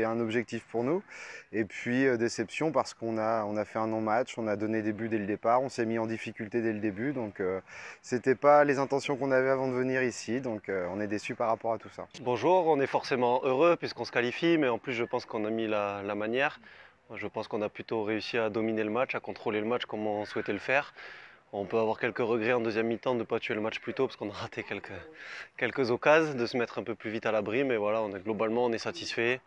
un objectif pour nous. Et puis déception parce qu'on a fait un non-match, on a donné des buts dès le départ, on s'est mis en difficulté dès le début. Donc c'était pas les intentions qu'on avait avant de venir ici, donc on est déçus par rapport à tout ça. Bonjour, on est forcément heureux puisqu'on se qualifie, mais en plus je pense qu'on a mis la manière. Je pense qu'on a plutôt réussi à dominer le match, à contrôler le match comme on souhaitait le faire. On peut avoir quelques regrets en deuxième mi-temps de ne pas tuer le match plus tôt parce qu'on a raté quelques occasions de se mettre un peu plus vite à l'abri. Mais voilà, globalement, on est satisfait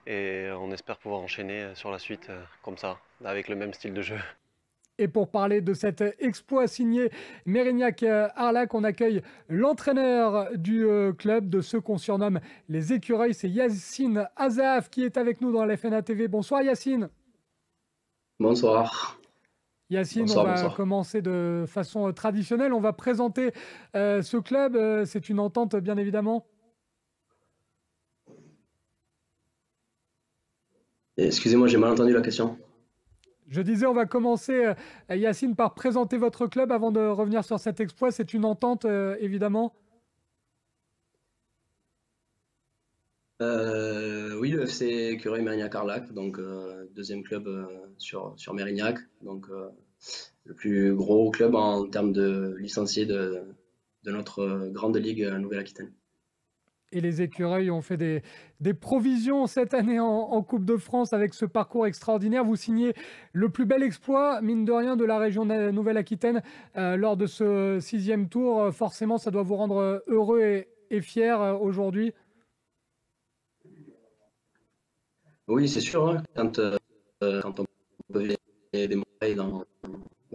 et on espère pouvoir enchaîner sur la suite comme ça, avec le même style de jeu. Et pour parler de cet exploit signé Mérignac-Arlac, on accueille l'entraîneur du club, de ceux qu'on surnomme les écureuils. C'est Yacine Azaf qui est avec nous dans la FNA TV. Bonsoir Yacine. Bonsoir. Yacine, on va commencer de façon traditionnelle. On va présenter ce club. C'est une entente, bien évidemment. Excusez-moi, j'ai mal entendu la question. Je disais, on va commencer, Yacine, par présenter votre club avant de revenir sur cet exploit. C'est une entente, évidemment. Oui, le FC Écureuil Mérignac-Arlac, donc deuxième club sur Mérignac, donc le plus gros club en termes de licenciés de notre grande ligue Nouvelle-Aquitaine. Et les écureuils ont fait des provisions cette année en Coupe de France avec ce parcours extraordinaire. Vous signez le plus bel exploit, mine de rien, de la région Nouvelle-Aquitaine lors de ce 6e tour. Forcément, ça doit vous rendre heureux et fier aujourd'hui. Oui, c'est sûr. Hein, quand on peut démontrer dans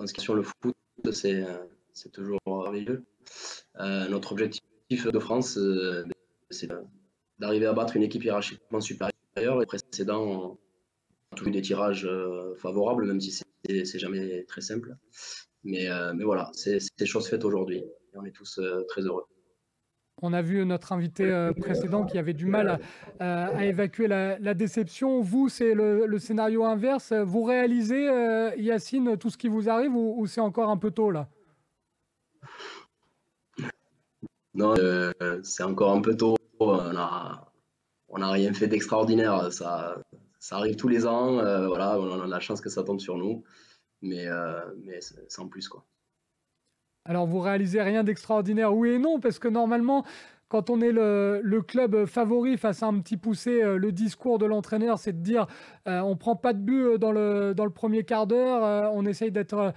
ce qui est sur le foot, c'est toujours merveilleux. Notre objectif de France, c'est d'arriver à battre une équipe hiérarchiquement supérieure. Les précédents ont tous eu des tirages favorables, même si c'est jamais très simple. Mais voilà, c'est chose faite aujourd'hui et on est tous très heureux. On a vu notre invité précédent qui avait du mal à évacuer la déception. Vous, c'est le scénario inverse. Vous réalisez, Yacine, tout ce qui vous arrive ou c'est encore un peu tôt là? Non, c'est encore un peu tôt. On n'a rien fait d'extraordinaire. Ça arrive tous les ans. Voilà, on a la chance que ça tombe sur nous. Mais sans plus, quoi. Alors, vous réalisez rien d'extraordinaire, oui et non, parce que normalement, quand on est le club favori face à un petit poussé, le discours de l'entraîneur, c'est de dire on prend pas de but dans le premier quart d'heure, on essaye d'être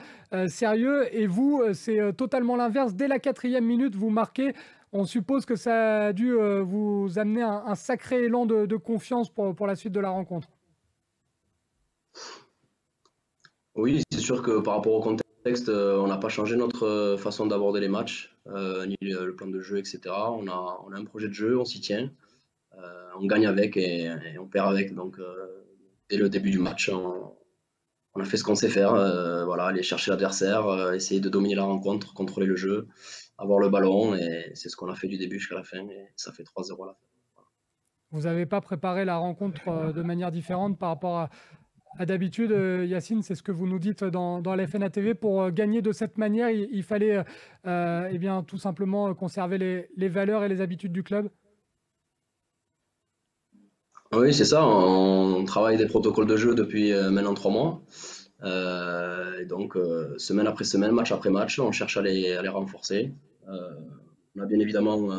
sérieux. Et vous, c'est totalement l'inverse. Dès la 4e minute, vous marquez. On suppose que ça a dû vous amener un sacré élan de confiance pour la suite de la rencontre. Oui, c'est sûr que par rapport au contexte, on n'a pas changé notre façon d'aborder les matchs, ni le plan de jeu, etc. On a un projet de jeu, on s'y tient, on gagne avec et on perd avec. Donc, dès le début du match, on a fait ce qu'on sait faire, voilà, aller chercher l'adversaire, essayer de dominer la rencontre, contrôler le jeu, avoir le ballon, et c'est ce qu'on a fait du début jusqu'à la fin, et ça fait 3-0 à la fin. Voilà. Vous n'avez pas préparé la rencontre de manière différente par rapport à d'habitude, Yacine, c'est ce que vous nous dites dans la FNA TV. Pour gagner de cette manière, il fallait eh bien, tout simplement conserver les valeurs et les habitudes du club. Oui, c'est ça. On travaille des protocoles de jeu depuis maintenant 3 mois. Et donc, semaine après semaine, match après match, on cherche à les renforcer. On a bien évidemment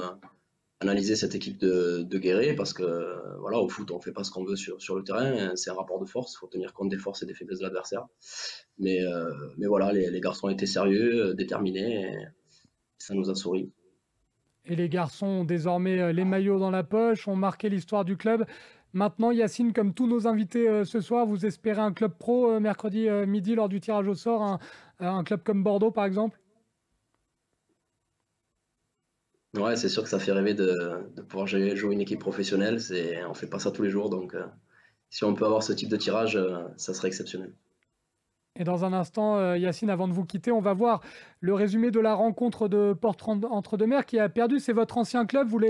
analyser cette équipe de Guéret parce que voilà, au foot on fait pas ce qu'on veut sur le terrain, c'est un rapport de force, il faut tenir compte des forces et des faiblesses de l'adversaire, mais voilà, les garçons étaient sérieux, déterminés, et ça nous a souri. Et les garçons ont désormais les maillots dans la poche, ont marqué l'histoire du club. Maintenant, Yacine, comme tous nos invités ce soir, vous espérez un club pro mercredi midi lors du tirage au sort, un club comme Bordeaux par exemple? Ouais, c'est sûr que ça fait rêver de pouvoir jouer une équipe professionnelle. On ne fait pas ça tous les jours, donc si on peut avoir ce type de tirage, ça serait exceptionnel. Et dans un instant, Yacine, avant de vous quitter, on va voir le résumé de la rencontre de Port-Entre-deux-Mers qui a perdu. C'est votre ancien club, vous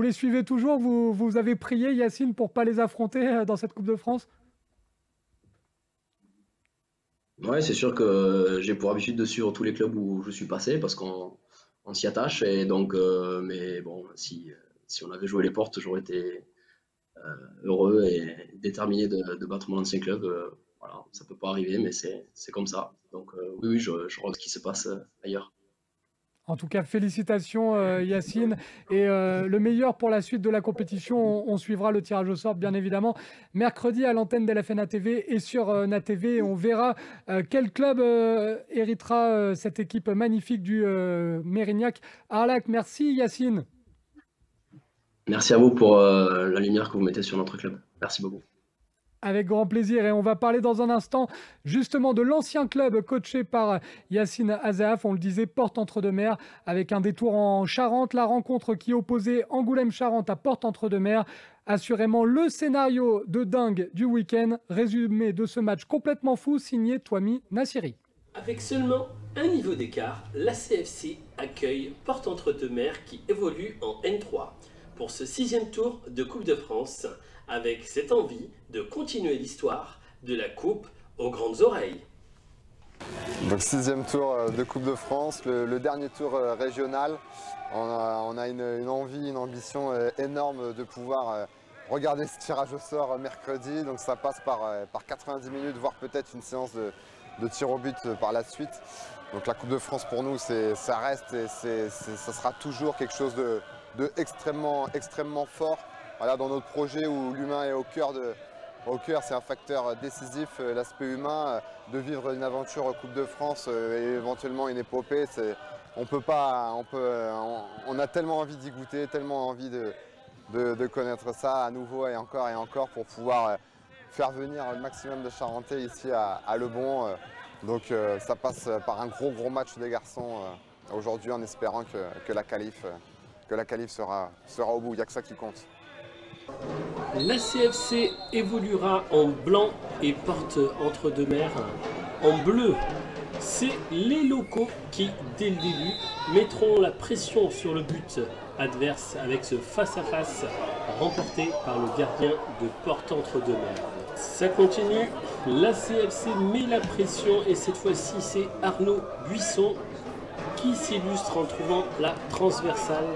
les suivez toujours, vous avez prié, Yacine, pour ne pas les affronter dans cette Coupe de France? Ouais, c'est sûr que j'ai pour habitude de suivre tous les clubs où je suis passé parce qu'on on s'y attache. Et donc, mais bon, si on avait joué les portes, j'aurais été heureux et déterminé de battre mon ancien club. Voilà, ça peut pas arriver, mais c'est comme ça. Donc oui, je regarde ce qui se passe ailleurs. En tout cas, félicitations Yacine. Et le meilleur pour la suite de la compétition, on suivra le tirage au sort, bien évidemment, mercredi à l'antenne d'LFNA TV et sur NATV. On verra quel club héritera cette équipe magnifique du Mérignac Arlac. Merci Yacine. Merci à vous pour la lumière que vous mettez sur notre club. Merci beaucoup. Avec grand plaisir, et on va parler dans un instant justement de l'ancien club coaché par Yacine Azaaf, on le disait, Porte-Entre-Deux-Mers, avec un détour en Charente, la rencontre qui opposait Angoulême-Charente à Porte-Entre-Deux-Mers. Assurément le scénario de dingue du week-end, résumé de ce match complètement fou, signé Twami Nassiri. Avec seulement un niveau d'écart, la CFC accueille Porte-Entre-Deux-Mers qui évolue en N3 pour ce 6e tour de Coupe de France, avec cette envie de continuer l'histoire de la Coupe aux grandes oreilles. Donc 6e tour de Coupe de France, le dernier tour régional. On a une envie, une ambition énorme de pouvoir regarder ce tirage au sort mercredi. Donc ça passe par 90 minutes, voire peut-être une séance de tir au but par la suite. Donc la Coupe de France pour nous, ça reste et ça sera toujours quelque chose de extrêmement fort. Voilà, dans notre projet où l'humain est au cœur, c'est un facteur décisif, l'aspect humain, de vivre une aventure Coupe de France et éventuellement une épopée. On a tellement envie d'y goûter, tellement envie de connaître ça à nouveau et encore pour pouvoir faire venir le maximum de Charentais ici à Le Bon. Donc ça passe par un gros match des garçons aujourd'hui en espérant que la qualif sera au bout. Il n'y a que ça qui compte. La CFC évoluera en blanc et Porte-Entre-Deux-Mers en bleu. C'est les locaux qui, dès le début, mettront la pression sur le but adverse avec ce face-à-face remporté par le gardien de Porte-Entre-Deux-Mers. Ça continue, la CFC met la pression et cette fois-ci c'est Arnaud Buisson qui s'illustre en trouvant la transversale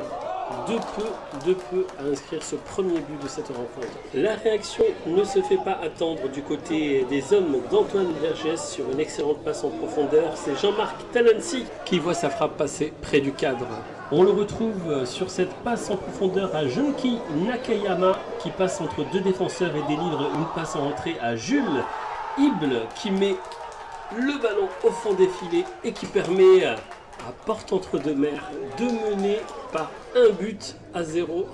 de peu à inscrire ce premier but de cette rencontre. La réaction ne se fait pas attendre du côté des hommes d'Antoine Vergès sur une excellente passe en profondeur. C'est Jean-Marc Talensi qui voit sa frappe passer près du cadre. On le retrouve sur cette passe en profondeur à Junki Nakayama qui passe entre deux défenseurs et délivre une passe en entrée à Jules Ible qui met le ballon au fond des filets et qui permet à Porte-Entre-Deux-Mers de mener par 1-0.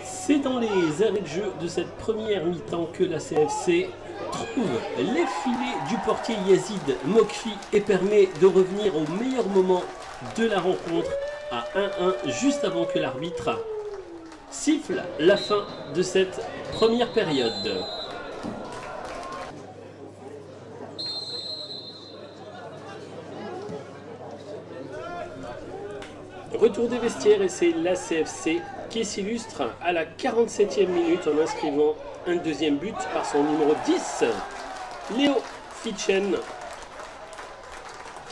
C'est dans les arrêts de jeu de cette première mi-temps que la CFC trouve les filets du portier Yazid Mokfi et permet de revenir au meilleur moment de la rencontre à 1-1 juste avant que l'arbitre siffle la fin de cette première période. Retour des vestiaires et c'est la CFC qui s'illustre à la 47e minute en inscrivant un deuxième but par son numéro 10, Léo Fitchen,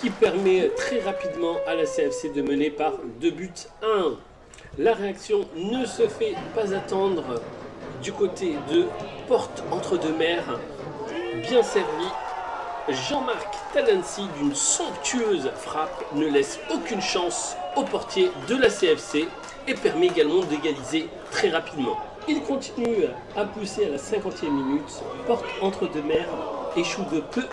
qui permet très rapidement à la CFC de mener par 2-1. La réaction ne se fait pas attendre du côté de Porte-Entre-Deux-Mers, bien servi. Jean-Marc Talensi d'une somptueuse frappe ne laisse aucune chance au portier de la CFC et permet également d'égaliser très rapidement. Il continue à pousser à la 50e minute. Porte-Entre-Deux-Mers échoue de peu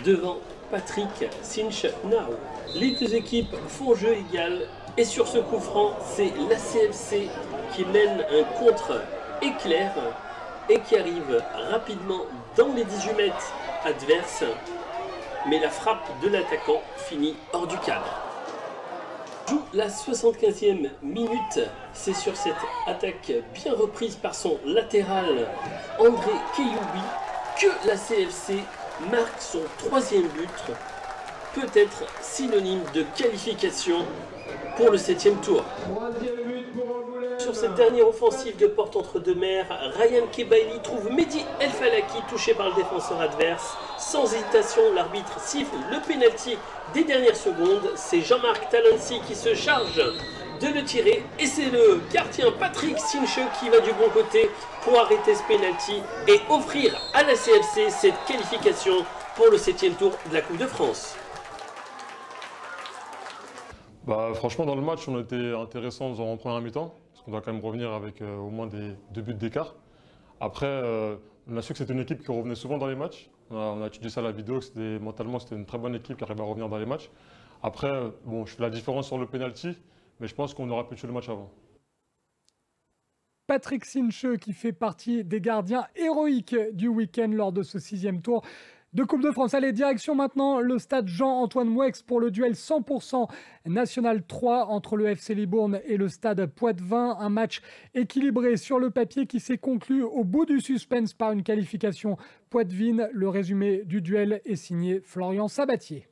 devant Patrick Sinch-Nao. Les deux équipes font jeu égal et sur ce coup franc, c'est la CFC qui mène un contre éclair et qui arrive rapidement dans les 18 mètres adverses. Mais la frappe de l'attaquant finit hors du cadre. Joue la 75e minute, c'est sur cette attaque bien reprise par son latéral André Keyoubi que la CFC marque son 3e but, peut-être synonyme de qualification pour le 7e tour. 3e but Sur cette dernière offensive de porte entre deux mers, Ryan Kebaili trouve Mehdi El Falaki touché par le défenseur adverse. Sans hésitation, l'arbitre siffle le pénalty des dernières secondes. C'est Jean-Marc Talensi qui se charge de le tirer et c'est le gardien Patrick Sinche qui va du bon côté pour arrêter ce pénalty et offrir à la CFC cette qualification pour le 7e tour de la Coupe de France. Franchement, dans le match, on était intéressants en première mi-temps, parce qu'on doit quand même revenir avec au moins 2 buts d'écart. Après, on a su que c'était une équipe qui revenait souvent dans les matchs. On a étudié ça à la vidéo, que mentalement, c'était une très bonne équipe qui arrivait à revenir dans les matchs. Après, bon, je fais la différence sur le penalty, mais je pense qu'on aurait pu tuer le match avant. Patrick Sinche qui fait partie des gardiens héroïques du week-end lors de ce 6e tour de Coupe de France. Allez, direction maintenant le stade Jean-Antoine Moueix pour le duel 100% National 3 entre le FC Libourne et le stade Poitevin. Un match équilibré sur le papier qui s'est conclu au bout du suspense par une qualification poitevine. Le résumé du duel est signé Florian Sabatier.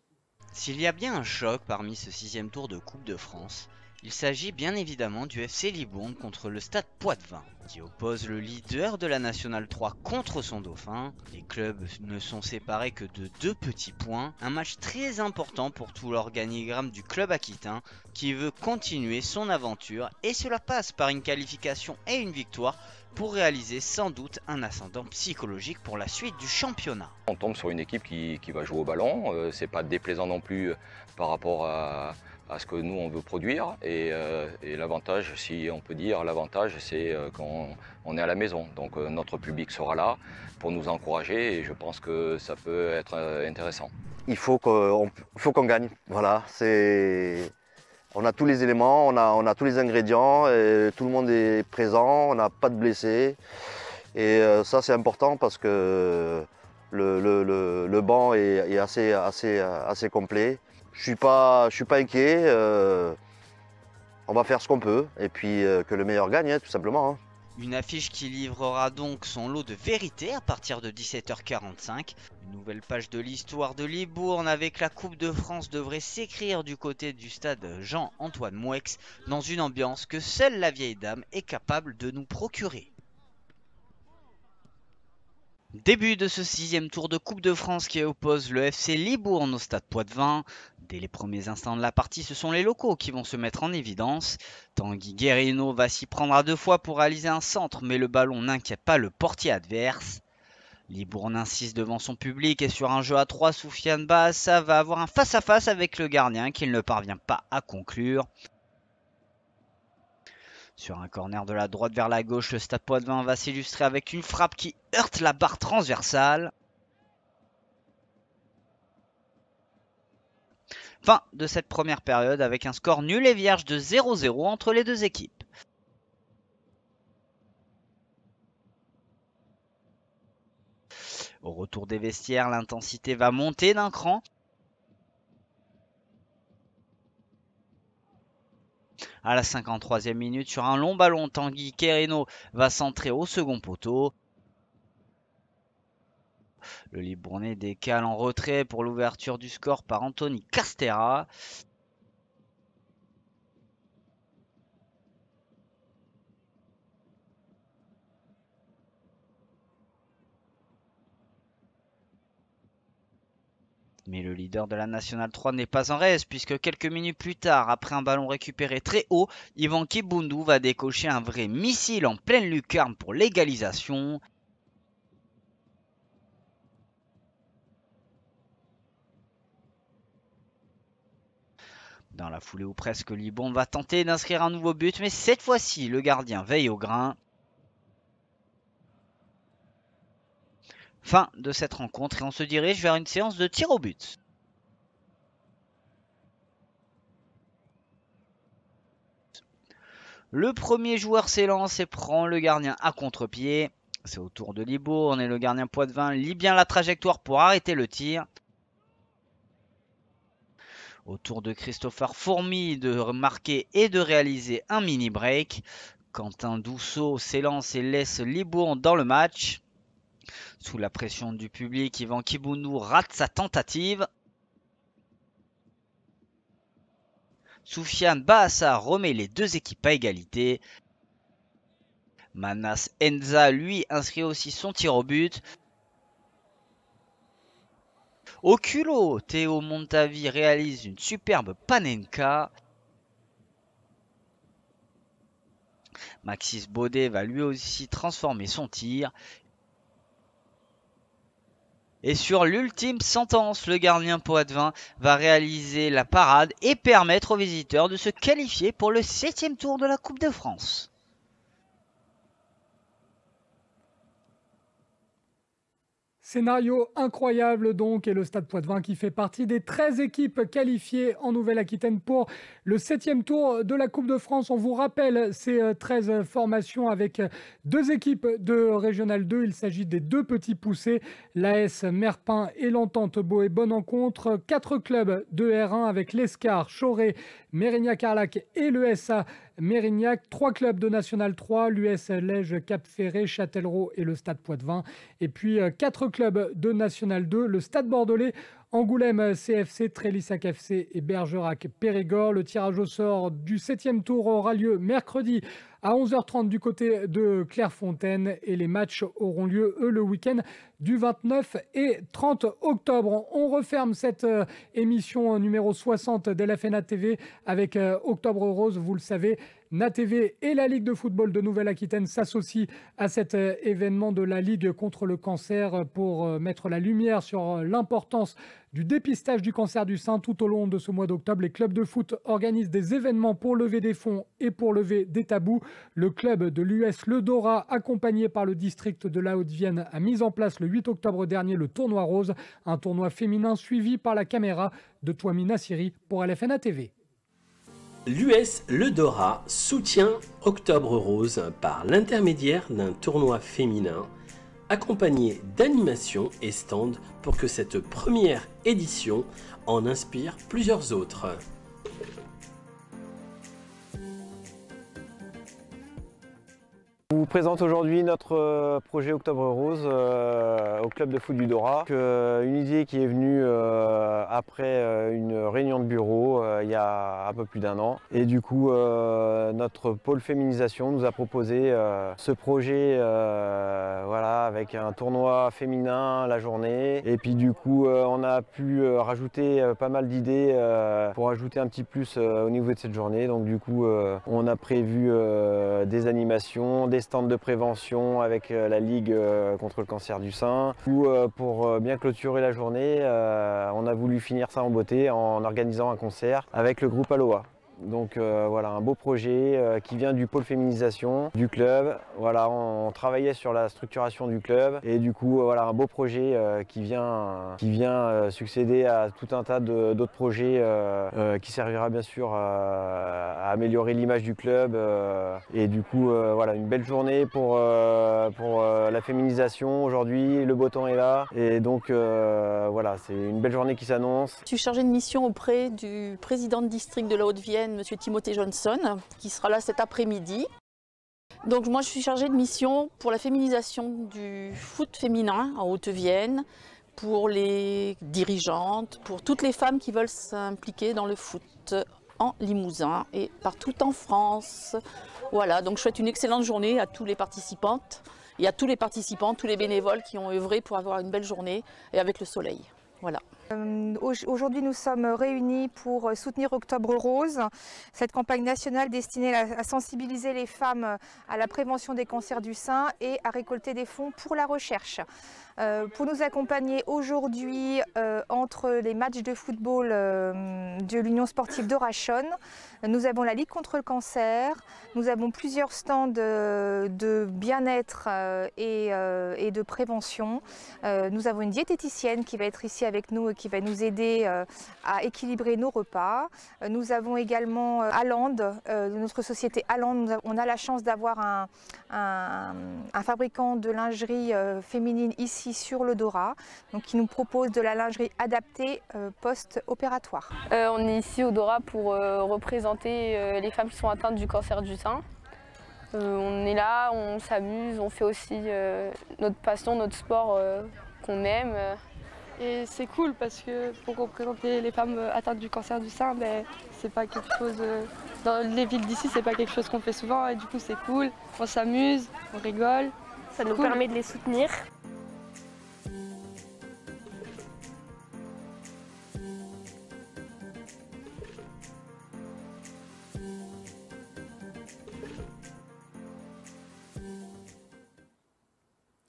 S'il y a bien un choc parmi ce 6e tour de Coupe de France, il s'agit bien évidemment du FC Libourne contre le stade Poitevin, qui oppose le leader de la Nationale 3 contre son dauphin. Les clubs ne sont séparés que de 2 petits points, un match très important pour tout l'organigramme du club aquitain qui veut continuer son aventure et cela passe par une qualification et une victoire pour réaliser sans doute un ascendant psychologique pour la suite du championnat. On tombe sur une équipe qui va jouer au ballon, c'est pas déplaisant non plus par rapport à ce que nous on veut produire et l'avantage, si on peut dire, l'avantage c'est qu'on est à la maison, donc notre public sera là pour nous encourager et je pense que ça peut être intéressant. Il faut qu'on gagne, voilà, on a tous les éléments, on a tous les ingrédients, et tout le monde est présent, on n'a pas de blessés et ça c'est important parce que le banc est assez complet. Je suis pas inquiet, on va faire ce qu'on peut et puis que le meilleur gagne, hein, tout simplement. Hein. Une affiche qui livrera donc son lot de vérité à partir de 17h45. Une nouvelle page de l'histoire de Libourne avec la Coupe de France devrait s'écrire du côté du stade Jean-Antoine Moueix dans une ambiance que seule la vieille dame est capable de nous procurer. Début de ce 6e tour de Coupe de France qui oppose le FC Libourne au stade Poitevin. Dès les premiers instants de la partie, ce sont les locaux qui vont se mettre en évidence. Tanguy Guerrino va s'y prendre à 2 fois pour réaliser un centre, mais le ballon n'inquiète pas le portier adverse. Libourne insiste devant son public et sur un jeu à 3, Soufiane Bahassa va avoir un face-à-face avec le gardien qu'il ne parvient pas à conclure. Sur un corner de la droite vers la gauche, le stade Poitevin va s'illustrer avec une frappe qui heurte la barre transversale. Fin de cette première période avec un score nul et vierge de 0-0 entre les deux équipes. Au retour des vestiaires, l'intensité va monter d'un cran. À la 53e minute, sur un long ballon, Tanguy Guerrino va centrer au second poteau. Le Libournais décale en retrait pour l'ouverture du score par Anthony Castera. Mais le leader de la Nationale 3 n'est pas en reste puisque quelques minutes plus tard, après un ballon récupéré très haut, Yvan Kibundu va décocher un vrai missile en pleine lucarne pour l'égalisation. Dans la foulée ou presque, Libourne va tenter d'inscrire un nouveau but, mais cette fois-ci, le gardien veille au grain. Fin de cette rencontre et on se dirige vers une séance de tir au but. Le premier joueur s'élance et prend le gardien à contre-pied. C'est au tour de Libourne et le gardien Poitevin lit bien la trajectoire pour arrêter le tir. Au tour de Christopher Fourmi de marquer et de réaliser un mini-break. Quentin Dousseau s'élance et laisse Libourne dans le match. Sous la pression du public, Yvan Kibundu rate sa tentative. Soufiane Bahassa remet les deux équipes à égalité. Manas Enza, lui, inscrit aussi son tir au but. Au culot, Théo Montavi réalise une superbe panenka. Maxis Baudet va lui aussi transformer son tir. Et sur l'ultime sentence, le gardien poitevin va réaliser la parade et permettre aux visiteurs de se qualifier pour le 7e tour de la Coupe de France. Scénario incroyable donc, et le Stade Poitevin qui fait partie des 13 équipes qualifiées en Nouvelle-Aquitaine pour le 7e tour de la Coupe de France. On vous rappelle ces 13 formations avec 2 équipes de Régional 2. Il s'agit des 2 petits poussés, l'AS Merpin et l'Entente Boé-Bonencontre. 4 clubs de R1 avec l'Escar, Choré, Mérignac-Arlac et le SA Mérignac, 3 clubs de National 3, l'US Lège, Cap-Ferré, Châtellerault et le Stade Poitevin. Et puis 4 clubs de National 2, le Stade Bordelais, Angoulême CFC, Trélissac FC et Bergerac Périgord. Le tirage au sort du 7e tour aura lieu mercredi à 11h30 du côté de Clairefontaine et les matchs auront lieu, eux, le week-end du 29 et 30 octobre. On referme cette émission numéro 60 d'LFNA TV avec Octobre Rose, vous le savez. NATV et la Ligue de football de Nouvelle-Aquitaine s'associent à cet événement de la Ligue contre le cancer pour mettre la lumière sur l'importance du dépistage du cancer du sein. Tout au long de ce mois d'octobre, les clubs de foot organisent des événements pour lever des fonds et pour lever des tabous. Le club de l'US Le Dora, accompagné par le district de la Haute-Vienne, a mis en place le 8 octobre dernier le tournoi rose, un tournoi féminin suivi par la caméra de Touami Nassiri pour LFNA TV. L'US Le Dora soutient Octobre Rose par l'intermédiaire d'un tournoi féminin accompagné d'animations et stands pour que cette première édition en inspire plusieurs autres. Je vous présente aujourd'hui notre projet Octobre Rose au club de foot du Dora. Une idée qui est venue après une réunion de bureau il y a un peu plus d'1 an. Et du coup, notre pôle féminisation nous a proposé ce projet voilà, avec un tournoi féminin la journée. Et puis du coup, on a pu rajouter pas mal d'idées pour ajouter un petit plus au niveau de cette journée. Donc du coup, on a prévu des animations, des stands de prévention avec la Ligue contre le cancer du sein. Pour bien clôturer la journée, on a voulu finir ça en beauté en organisant un concert avec le groupe Aloha. Donc voilà, un beau projet qui vient du pôle féminisation du club. Voilà, on travaillait sur la structuration du club et du coup voilà un beau projet qui vient succéder à tout un tas d'autres projets qui servira bien sûr à améliorer l'image du club et du coup voilà une belle journée pour la féminisation aujourd'hui. Le beau temps est là et donc voilà, c'est une belle journée qui s'annonce. Je suis chargée de mission auprès du président de district de la Haute-Vienne, M. Timothée Johnson, qui sera là cet après-midi. Donc moi je suis chargée de mission pour la féminisation du foot féminin en Haute-Vienne, pour les dirigeantes, pour toutes les femmes qui veulent s'impliquer dans le foot en Limousin et partout en France. Voilà, donc je souhaite une excellente journée à tous les participantes et à tous les participants, tous les bénévoles qui ont œuvré pour avoir une belle journée et avec le soleil. Voilà. Aujourd'hui, nous sommes réunis pour soutenir Octobre Rose, cette campagne nationale destinée à sensibiliser les femmes à la prévention des cancers du sein et à récolter des fonds pour la recherche. Pour nous accompagner aujourd'hui entre les matchs de football de l'Union sportive de Rachonne, nous avons la Ligue contre le cancer, nous avons plusieurs stands de bien-être et de prévention. Nous avons une diététicienne qui va être ici avec nous et qui va nous aider à équilibrer nos repas. Nous avons également Aland, notre société Aland. On a la chance d'avoir un fabricant de lingerie féminine ici sur le Dora, donc qui nous propose de la lingerie adaptée post-opératoire. On est ici au Dora pour représenter les femmes qui sont atteintes du cancer du sein. On est là, on s'amuse, on fait aussi notre passion, notre sport qu'on aime. Et c'est cool parce que pour représenter les femmes atteintes du cancer du sein, c'est pas quelque chose. Dans les villes d'ici, c'est pas quelque chose qu'on fait souvent et du coup c'est cool. On s'amuse, on rigole. Ça nous permet de les soutenir.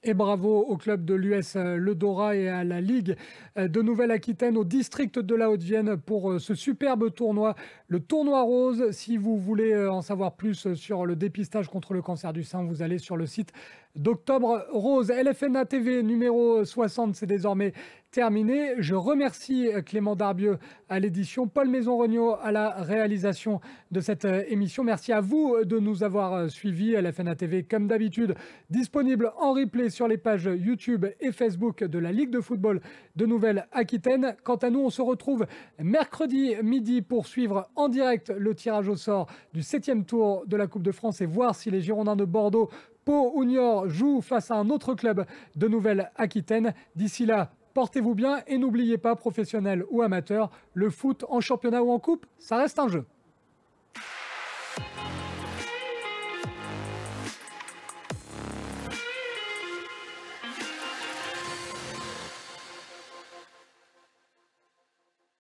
Et bravo au club de l'US Le Dora et à la Ligue de Nouvelle-Aquitaine, au district de la Haute-Vienne pour ce superbe tournoi, le tournoi rose. Si vous voulez en savoir plus sur le dépistage contre le cancer du sein, vous allez sur le site d'Octobre Rose. LFNA TV numéro 60, c'est désormais terminé. Je remercie Clément Darbieux à l'édition, Paul Maison-Regnault à la réalisation de cette émission. Merci à vous de nous avoir suivis. LFNA TV, comme d'habitude, disponible en replay sur les pages YouTube et Facebook de la Ligue de football de Nouvelle-Aquitaine. Quant à nous, on se retrouve mercredi midi pour suivre en direct le tirage au sort du 7e tour de la Coupe de France et voir si les Girondins de Bordeaux, Pau ou Niort jouent face à un autre club de Nouvelle-Aquitaine. D'ici là, portez-vous bien et n'oubliez pas, professionnels ou amateurs, le foot en championnat ou en coupe, ça reste un jeu.